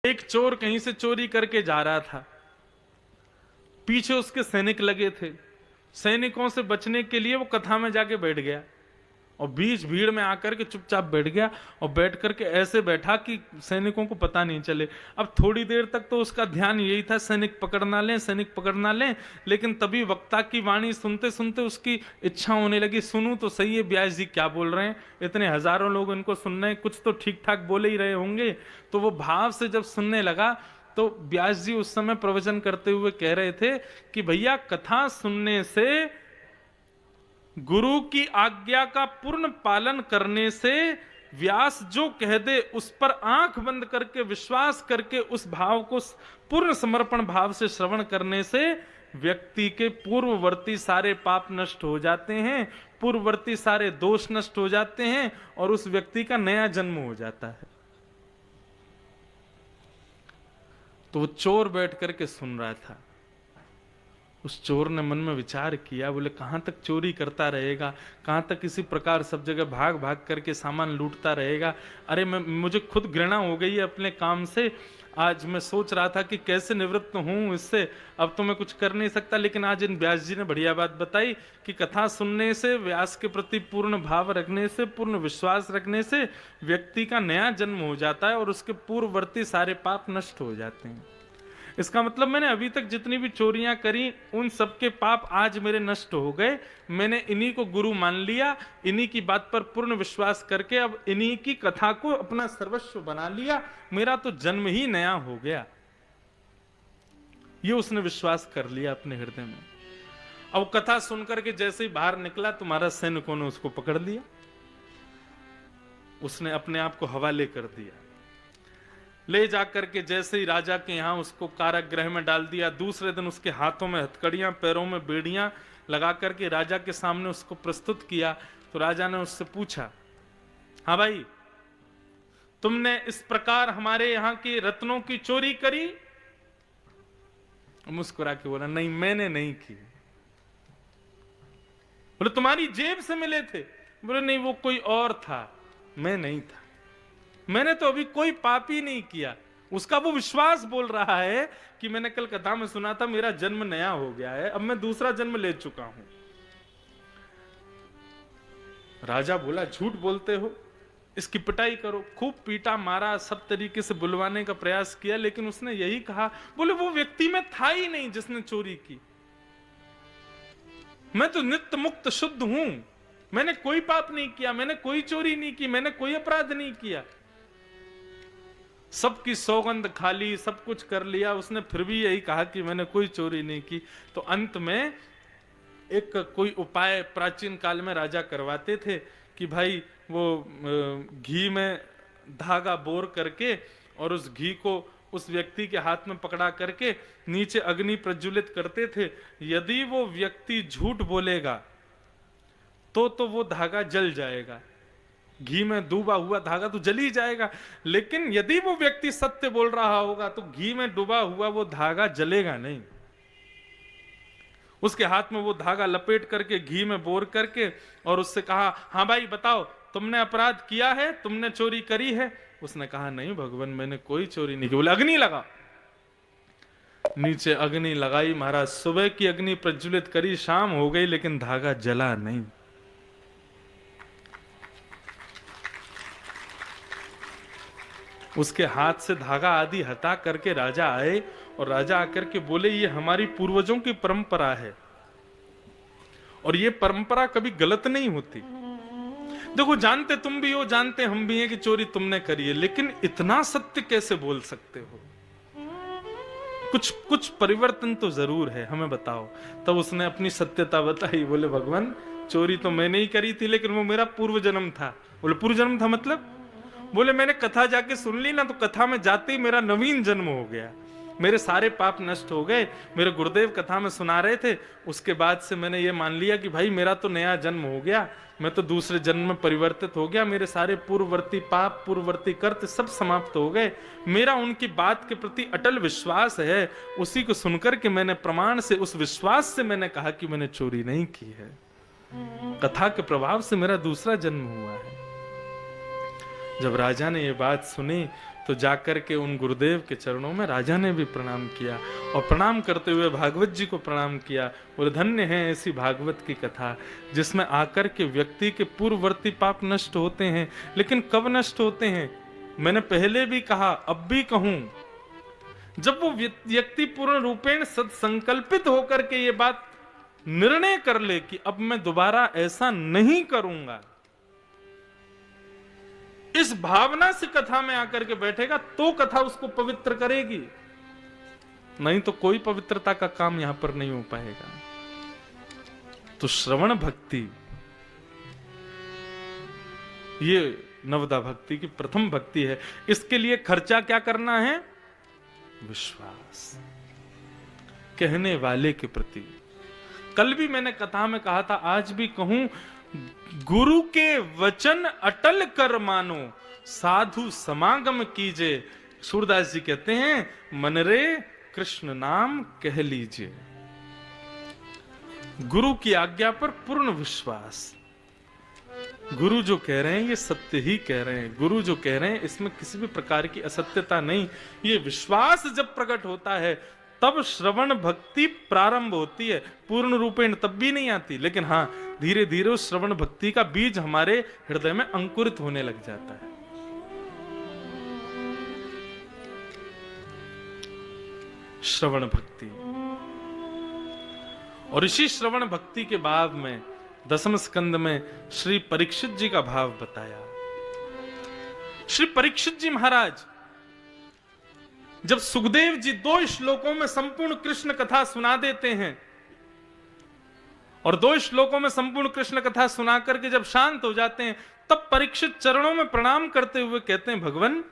एक चोर कहीं से चोरी करके जा रहा था, पीछे उसके सैनिक लगे थे। सैनिकों से बचने के लिए वो कथा में जाके बैठ गया और बीच भीड़ में आकर के चुपचाप बैठ गया और बैठ करके ऐसे बैठा कि सैनिकों को पता नहीं चले। अब थोड़ी देर तक तो उसका ध्यान यही था सैनिक पकड़ ना लें, सैनिक पकड़ ना लें, लेकिन तभी वक्ता की वाणी सुनते सुनते उसकी इच्छा होने लगी, सुनूं तो सही है व्यास जी क्या बोल रहे हैं, इतने हजारों लोग इनको सुन रहे हैं, कुछ तो ठीक ठाक बोले ही रहे होंगे। तो वो भाव से जब सुनने लगा तो व्यास जी उस समय प्रवचन करते हुए कह रहे थे कि भैया कथा सुनने से, गुरु की आज्ञा का पूर्ण पालन करने से, व्यास जो कह दे उस पर आंख बंद करके विश्वास करके उस भाव को पूर्ण समर्पण भाव से श्रवण करने से व्यक्ति के पूर्ववर्ती सारे पाप नष्ट हो जाते हैं, पूर्ववर्ती सारे दोष नष्ट हो जाते हैं और उस व्यक्ति का नया जन्म हो जाता है। तो वो चोर बैठ करके सुन रहा था। उस चोर ने मन में विचार किया, बोले कहां तक चोरी करता रहेगा, कहां तक इसी प्रकार सब जगह भाग भाग करके सामान लूटता रहेगा। अरे मुझे खुद घृणा हो गई है अपने काम से। आज मैं सोच रहा था कि कैसे निवृत्त हूं इससे, अब तो मैं कुछ कर नहीं सकता, लेकिन आज इन व्यास जी ने बढ़िया बात बताई कि कथा सुनने से, व्यास के प्रति पूर्ण भाव रखने से, पूर्ण विश्वास रखने से व्यक्ति का नया जन्म हो जाता है और उसके पूर्ववर्ती सारे पाप नष्ट हो जाते हैं। इसका मतलब मैंने अभी तक जितनी भी चोरियां करी उन सबके पाप आज मेरे नष्ट हो गए। मैंने इन्हीं को गुरु मान लिया, इन्हीं की बात पर पूर्ण विश्वास करके अब इन्हीं की कथा को अपना सर्वस्व बना लिया, मेरा तो जन्म ही नया हो गया। ये उसने विश्वास कर लिया अपने हृदय में। अब कथा सुनकर के जैसे ही बाहर निकला तुम्हारा सैनिकों ने उसको पकड़ लिया, उसने अपने आप को हवाले कर दिया। ले जाकर के जैसे ही राजा के यहां उसको कारागृह में डाल दिया। दूसरे दिन उसके हाथों में हथकड़ियां, पैरों में बेड़ियां लगा करके राजा के सामने उसको प्रस्तुत किया। तो राजा ने उससे पूछा, हाँ भाई तुमने इस प्रकार हमारे यहाँ के रत्नों की चोरी करी? मुस्कुरा के बोला, नहीं मैंने नहीं की। बोले तुम्हारी जेब से मिले थे? बोले नहीं वो कोई और था, मैं नहीं था, मैंने तो अभी कोई पाप ही नहीं किया। उसका वो विश्वास बोल रहा है कि मैंने कल कथा में सुना था मेरा जन्म नया हो गया है, अब मैं दूसरा जन्म ले चुका हूं। राजा बोला झूठ बोलते हो, इसकी पिटाई करो। खूब पीटा मारा, सब तरीके से बुलवाने का प्रयास किया, लेकिन उसने यही कहा, बोले वो व्यक्ति में था ही नहीं जिसने चोरी की, मैं तो नित्य मुक्त शुद्ध हूं, मैंने कोई पाप नहीं किया, मैंने कोई चोरी नहीं की, मैंने कोई अपराध नहीं किया। सबकी सौगंध खा ली, सब कुछ कर लिया, उसने फिर भी यही कहा कि मैंने कोई चोरी नहीं की। तो अंत में एक कोई उपाय प्राचीन काल में राजा करवाते थे कि भाई वो घी में धागा बोर करके और उस घी को उस व्यक्ति के हाथ में पकड़ा करके नीचे अग्नि प्रज्वलित करते थे। यदि वो व्यक्ति झूठ बोलेगा तो वो धागा जल जाएगा, घी में डूबा हुआ धागा तो जल ही जाएगा, लेकिन यदि वो व्यक्ति सत्य बोल रहा होगा तो घी में डूबा हुआ वो धागा जलेगा नहीं। उसके हाथ में वो धागा लपेट करके घी में बोर करके और उससे कहा, हाँ भाई बताओ तुमने अपराध किया है, तुमने चोरी करी है? उसने कहा नहीं भगवान मैंने कोई चोरी नहीं की। बोले अग्नि लगा। नीचे अग्नि लगाई महाराज, सुबह की अग्नि प्रज्वलित करी, शाम हो गई लेकिन धागा जला नहीं। उसके हाथ से धागा आदि हटा करके राजा आए और राजा आकर के बोले ये हमारी पूर्वजों की परंपरा है और ये परंपरा कभी गलत नहीं होती। देखो जानते तुम भी हो, जानते हम भी हैं कि चोरी तुमने करी है, लेकिन इतना सत्य कैसे बोल सकते हो? कुछ परिवर्तन तो जरूर है, हमें बताओ। तब उसने अपनी सत्यता बताई। बोले भगवान चोरी तो मैंने ही करी थी, लेकिन वो मेरा पूर्व जन्म था। बोले पूर्व जन्म था मतलब? बोले मैंने कथा जाके सुन ली ना, तो कथा में जाते ही मेरा नवीन जन्म हो गया, मेरे सारे पाप नष्ट हो गए। मेरे गुरुदेव कथा में सुना रहे थे, उसके बाद से मैंने ये मान लिया कि भाई मेरा तो नया जन्म हो गया, मैं तो दूसरे जन्म में परिवर्तित हो गया, मेरे सारे पूर्ववर्ती पाप, पूर्ववर्ती कर्त सब समाप्त हो गए। मेरा उनकी बात के प्रति अटल विश्वास है, उसी को सुनकर के मैंने प्रमाण से, उस विश्वास से मैंने कहा कि मैंने चोरी नहीं की है। कथा के प्रभाव से मेरा दूसरा जन्म हुआ है। जब राजा ने ये बात सुनी तो तो जाकर के उन गुरुदेव के चरणों में राजा ने भी प्रणाम किया, और प्रणाम करते हुए भागवत जी को प्रणाम किया। बोले धन्य है ऐसी भागवत की कथा जिसमें आकर के व्यक्ति के पूर्ववर्ती पाप नष्ट होते हैं। लेकिन कब नष्ट होते हैं? मैंने पहले भी कहा, अब भी कहूं, जब वो व्यक्ति पूर्ण रूपेण सत्संकल्पित होकर के ये बात निर्णय कर ले कि अब मैं दोबारा ऐसा नहीं करूंगा, इस भावना से कथा में आकर के बैठेगा तो कथा उसको पवित्र करेगी, नहीं तो कोई पवित्रता का काम यहां पर नहीं हो पाएगा। तो श्रवण भक्ति ये नवदा भक्ति की प्रथम भक्ति है। इसके लिए खर्चा क्या करना है? विश्वास, कहने वाले के प्रति। कल भी मैंने कथा में कहा था, आज भी कहूं, गुरु के वचन अटल कर मानो, साधु समागम कीजिए। सूरदास जी कहते हैं, मन रे कृष्ण नाम कह लीजिए। गुरु की आज्ञा पर पूर्ण विश्वास। गुरु जो कह रहे हैं ये सत्य ही कह रहे हैं, गुरु जो कह रहे हैं इसमें किसी भी प्रकार की असत्यता नहीं। ये विश्वास जब प्रकट होता है तब श्रवण भक्ति प्रारंभ होती है। पूर्ण रूपेण तब भी नहीं आती, लेकिन हाँ, धीरे धीरे उस श्रवण भक्ति का बीज हमारे हृदय में अंकुरित होने लग जाता है। श्रवण भक्ति, और इसी श्रवण भक्ति के बाद में 10वें स्कंद में श्री परीक्षित जी का भाव बताया। श्री परीक्षित जी महाराज जब सुखदेव जी 2 श्लोकों में संपूर्ण कृष्ण कथा सुना देते हैं, और 2 श्लोकों में संपूर्ण कृष्ण कथा सुना करके जब शांत हो जाते हैं, तब परीक्षित चरणों में प्रणाम करते हुए कहते हैं, भगवान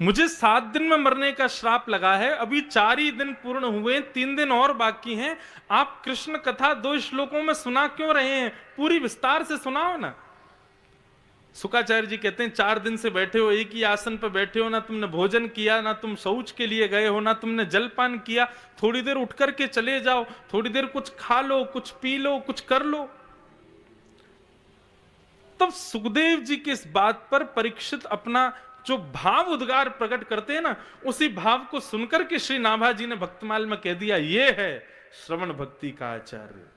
मुझे 7 दिन में मरने का श्राप लगा है, अभी 4 ही दिन पूर्ण हुए, 3 दिन और बाकी हैं। आप कृष्ण कथा 2 श्लोकों में सुना क्यों रहे हैं? पूरी विस्तार से सुनाओ ना। शुकाचार्य जी कहते हैं, 4 दिन से बैठे हो, एक ही आसन पर बैठे हो, ना तुमने भोजन किया, ना तुम शौच के लिए गए हो, ना तुमने जलपान किया। थोड़ी देर उठ करके चले जाओ, थोड़ी देर कुछ खा लो, कुछ पी लो, कुछ कर लो। तब सुखदेव जी की इस बात पर परीक्षित अपना जो भाव उद्गार प्रकट करते हैं ना, उसी भाव को सुनकर के श्री नाभा जी ने भक्तमाल में कह दिया, ये है श्रवण भक्ति का आचार्य।